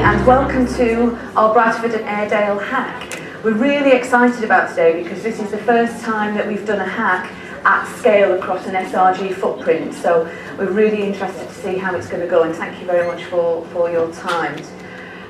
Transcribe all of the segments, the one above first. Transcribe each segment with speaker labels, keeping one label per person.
Speaker 1: and welcome to our Bradford and Airedale hack. We're really excited about today because this is the first time that we've done a hack at scale across an SRG footprint, so we're really interested to see how it's going to go, and thank you very much for your time.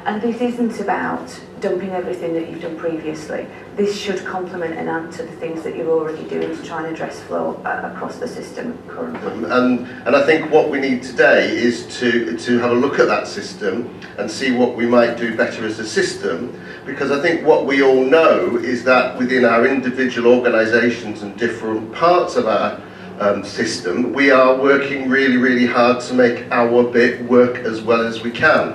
Speaker 1: And this isn't about dumping everything that you've done previously. This should complement and add to the things that you're already doing to try and address flow across the system currently.
Speaker 2: And I think what we need today is to have a look at that system and see what we might do better as a system, because I think what we all know is that within our individual organisations and different parts of our system, we are working really hard to make our bit work as well as we can.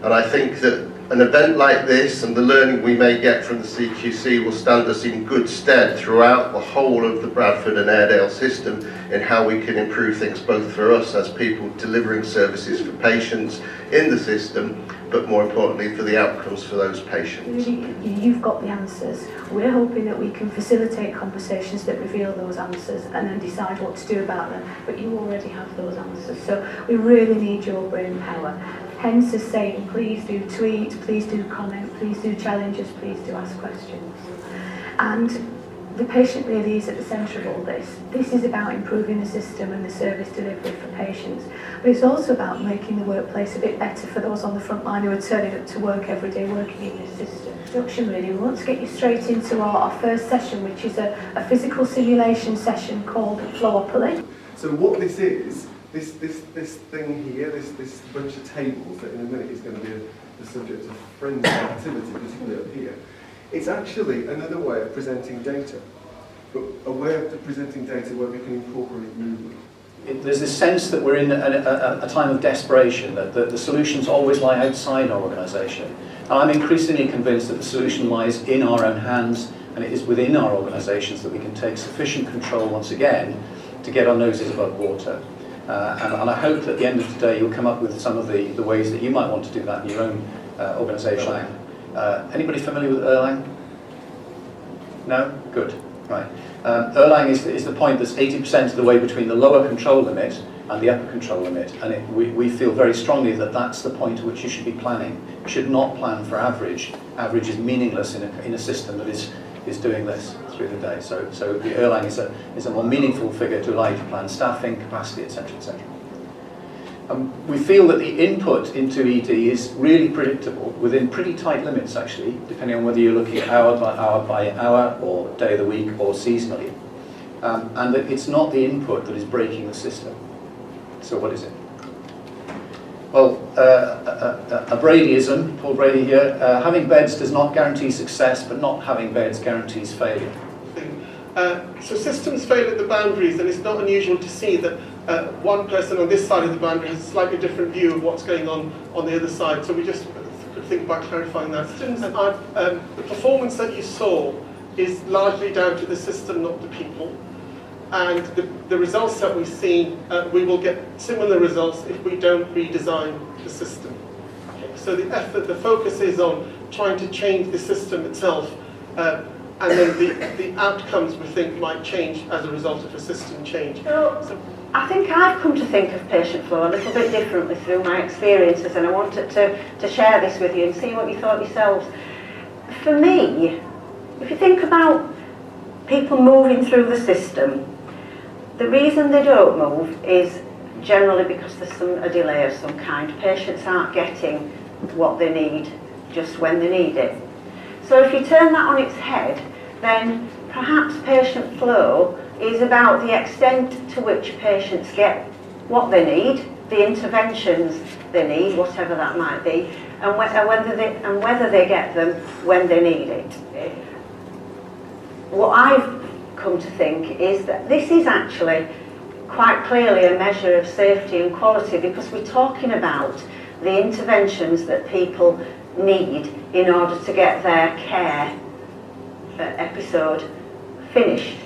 Speaker 2: And I think that an event like this and the learning we may get from the CQC will stand us in good stead throughout the whole of the Bradford and Airedale system in how we can improve things both for us as people delivering services for patients in the system, but more importantly for the outcomes for those patients.
Speaker 1: You've got the answers. We're hoping that we can facilitate conversations that reveal those answers and then decide what to do about them, but you already have those answers, so we really need your brain power. Hence is saying, please do tweet, please do comment, please do challenge us, please do ask questions. And the patient really is at the centre of all this. This is about improving the system and the service delivery for patients, but it's also about making the workplace a bit better for those on the front line who are turning up to work every day working in this system. Introduction really, we want to get you straight into our first session, which is a physical simulation session called Flowopoly.
Speaker 3: So what this is, this thing here, this bunch of tables that in a minute is going to be the subject of frenzied activity, particularly up here, it's actually another way of presenting data, but a way of presenting data where we can incorporate movement.
Speaker 4: There's this sense that we're in a time of desperation, that the solutions always lie outside our organisation. And I'm increasingly convinced that the solution lies in our own hands, and it is within our organisations that we can take sufficient control once again to get our noses above water. And I hope that at the end of today you'll come up with some of the ways that you might want to do that in your own organisation. Anybody familiar with Erlang? No? Good. Right. Erlang is the point that's 80% of the way between the lower control limit and the upper control limit, and we feel very strongly that that's the point at which you should be planning. You should not plan for average. Average is meaningless in a system that is doing this through the day. So the Erlang is a more meaningful figure to allow you to plan staffing, capacity, etc., etc. We feel that the input into ED is really predictable within pretty tight limits, actually, depending on whether you're looking at hour by hour or day of the week or seasonally. And that it's not the input that is breaking the system. So what is it? Well, a Bradyism, Paul Brady here, having beds does not guarantee success, but not having beds guarantees failure.
Speaker 5: So systems fail at the boundaries, and it's not unusual to see that one person on this side of the boundary has a slightly different view of what's going on the other side. So we just could think about clarifying that. The performance that you saw is largely down to the system, not the people. And the results that we've seen, we will get similar results if we don't redesign the system. So the focus is on trying to change the system itself, and then the outcomes we think might change as a result of a system change.
Speaker 6: So I think I've come to think of patient flow a little bit differently through my experiences, and I wanted to share this with you and see what you thought yourselves. For me, if you think about people moving through the system, the reason they don't move is generally because there's a delay of some kind. Patients aren't getting what they need just when they need it. So if you turn that on its head, then perhaps patient flow is about the extent to which patients get what they need, the interventions they need, whatever that might be, and whether they get them when they need it. What I've come to think is that this is actually quite clearly a measure of safety and quality, because we're talking about the interventions that people need in order to get their care episode finished.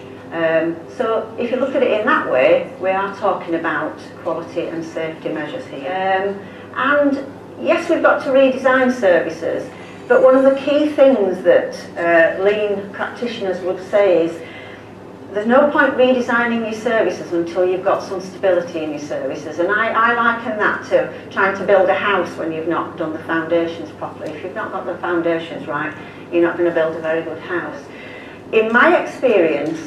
Speaker 6: So if you look at it in that way, we are talking about quality and safety measures here. And yes, we've got to redesign services, but one of the key things that lean practitioners would say is there's no point redesigning your services until you've got some stability in your services, and I liken that to trying to build a house when you've not done the foundations properly. If you've not got the foundations right, you're not going to build a very good house. In my experience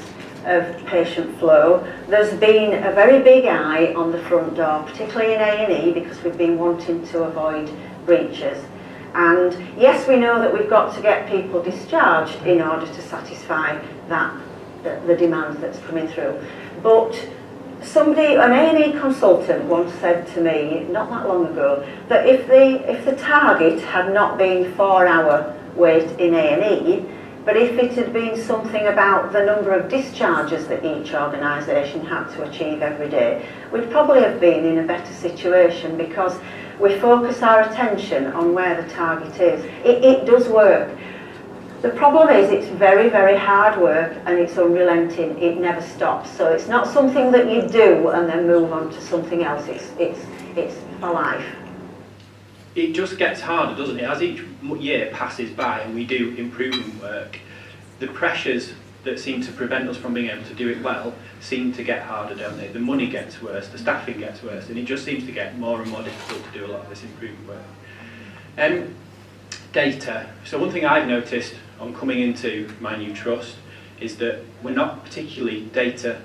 Speaker 6: of patient flow, there's been a very big eye on the front door, particularly in A&E, because we've been wanting to avoid breaches. And yes, we know that we've got to get people discharged in order to satisfy the demand that's coming through. But somebody, an A&E consultant once said to me, not that long ago, that if the target had not been 4-hour wait in A&E, but if it had been something about the number of discharges that each organisation had to achieve every day, we'd probably have been in a better situation, because we focus our attention on where the target is. It does work. The problem is it's very, very hard work, and it's unrelenting. It never stops. So it's not something that you do and then move on to something else. It's for life.
Speaker 7: It just gets harder, doesn't it? As each year passes by and we do improvement work, the pressures that seem to prevent us from being able to do it well seem to get harder, don't they? The money gets worse, the staffing gets worse, and it just seems to get more and more difficult to do a lot of this improvement work. Data. So one thing I've noticed on coming into my new trust is that we're not particularly data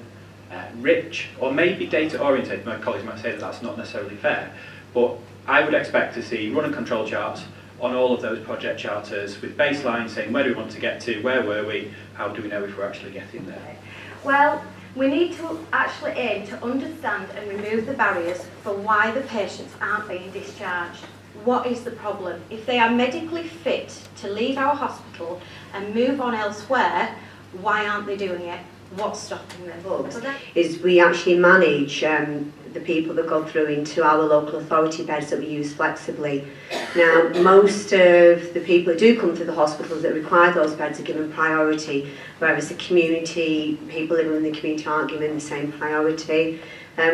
Speaker 7: rich, or maybe data oriented. My colleagues might say that that's not necessarily fair, but I would expect to see run and control charts on all of those project charters with baselines saying where do we want to get to, where were we, how do we know if we're actually getting there.
Speaker 8: Well, we need to actually aim to understand and remove the barriers for why the patients aren't being discharged. What is the problem? If they are medically fit to leave our hospital and move on elsewhere, why aren't they doing it? What's stopping them?
Speaker 9: Is we actually manage the people that go through into our local authority beds that we use flexibly. Now, most of the people that do come to the hospitals that require those beds are given priority, whereas the community, people living in the community aren't given the same priority.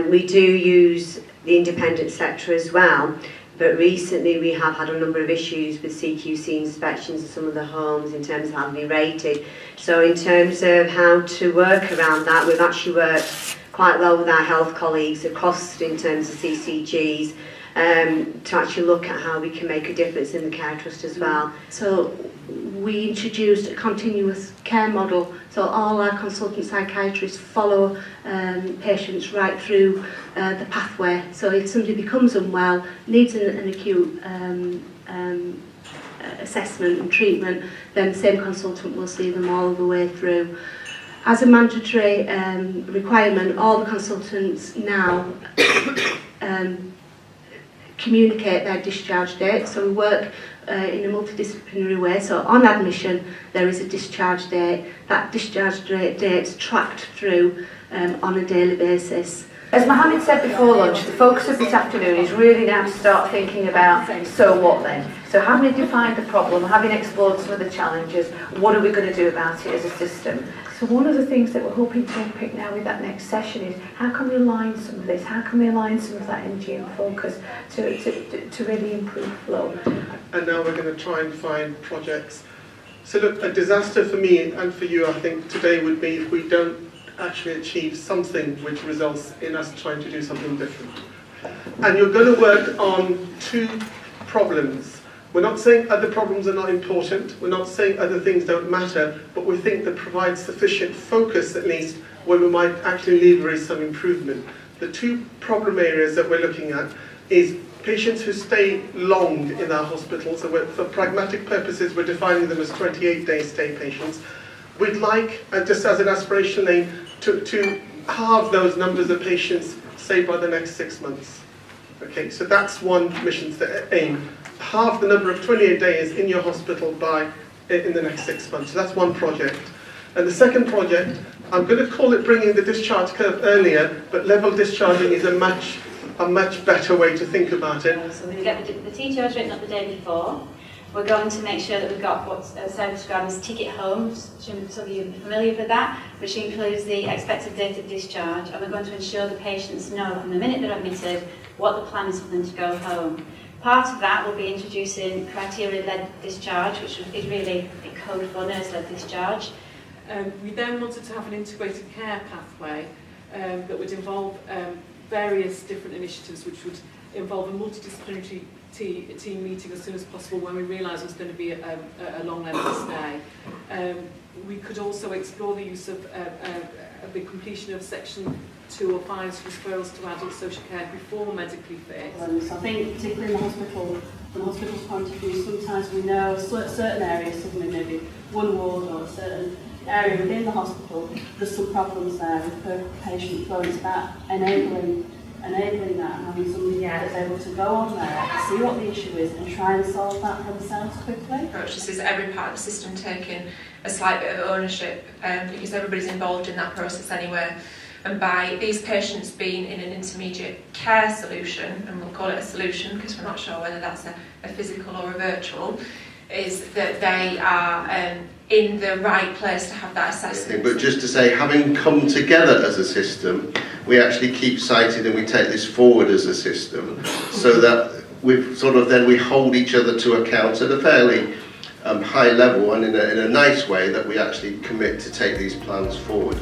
Speaker 9: We do use the independent sector as well, but recently we have had a number of issues with CQC inspections of some of the homes in terms of having been rated. So in terms of how to work around that, we've actually worked quite well with our health colleagues across in terms of CCGs to actually look at how we can make a difference in the care trust as well.
Speaker 1: So we introduced a continuous care model, so all our consultant psychiatrists follow patients right through the pathway. So if somebody becomes unwell, needs an acute assessment and treatment, then the same consultant will see them all the way through. As a mandatory requirement, all the consultants now communicate their discharge date, so we work in a multidisciplinary way. So on admission there is a discharge date. That discharge date's tracked through on a daily basis.
Speaker 8: As Mohammed said before lunch, the focus of this afternoon is really now to start thinking about so what then. So having defined the problem, having explored some of the challenges, what are we going to do about it as a system?
Speaker 1: So one of the things that we're hoping to unpick now with that next session is how can we align some of this, how can we align some of that energy and focus to really improve flow.
Speaker 5: And now we're going to try and find projects. So look, a disaster for me and for you, I think, today would be if we don't actually achieve something which results in us trying to do something different. And you're going to work on two problems. We're not saying other problems are not important, we're not saying other things don't matter, but we think that provides sufficient focus, at least, where we might actually leverage some improvement. The two problem areas that we're looking at is patients who stay long in our hospitals, so for pragmatic purposes we're defining them as 28-day stay patients. We'd like, just as an aspirational aim, to halve those numbers of patients, say, by the next 6 months. Okay, so that's one mission aim. Halve the number of 28 days in your hospital in the next 6 months. So that's one project. And the second project, I'm going to call it bringing the discharge curve earlier, but level discharging is a much better way to think about it.
Speaker 10: So we get the TTOs written up the day before. We're going to make sure that we've got what Sarah described as ticket home, some of you are familiar with that, which includes the expected date of discharge, and we're going to ensure the patients know from the minute they're admitted what the plan is for them to go home. Part of that will be introducing criteria-led discharge, which is really a code for nurse-led discharge.
Speaker 11: We then wanted to have an integrated care pathway that would involve various different initiatives, which would involve a multidisciplinary team meeting as soon as possible when we realised there was going to be a long length of stay. We could also explore the use of the completion of Section 205's referrals to adult social care before medically fit.
Speaker 12: So I think particularly in the hospital, from the hospital's point of view, sometimes we know certain areas, suddenly maybe one ward or a certain area within the hospital, there's some problems there with patient flow. It's about enabling that and having somebody that's able to go on there, see what the issue is and try and solve that themselves quickly.
Speaker 13: Approach this is every part of the system taking a slight bit of ownership because everybody's involved in that process anyway. And by these patients being in an intermediate care solution, and we'll call it a solution because we're not sure whether that's a physical or a virtual, is that they are in the right place to have that assessment.
Speaker 2: But just to say, having come together as a system, we actually keep cited and we take this forward as a system, so that we've sort of then we hold each other to account at a fairly high level and in a nice way, that we actually commit to take these plans forward.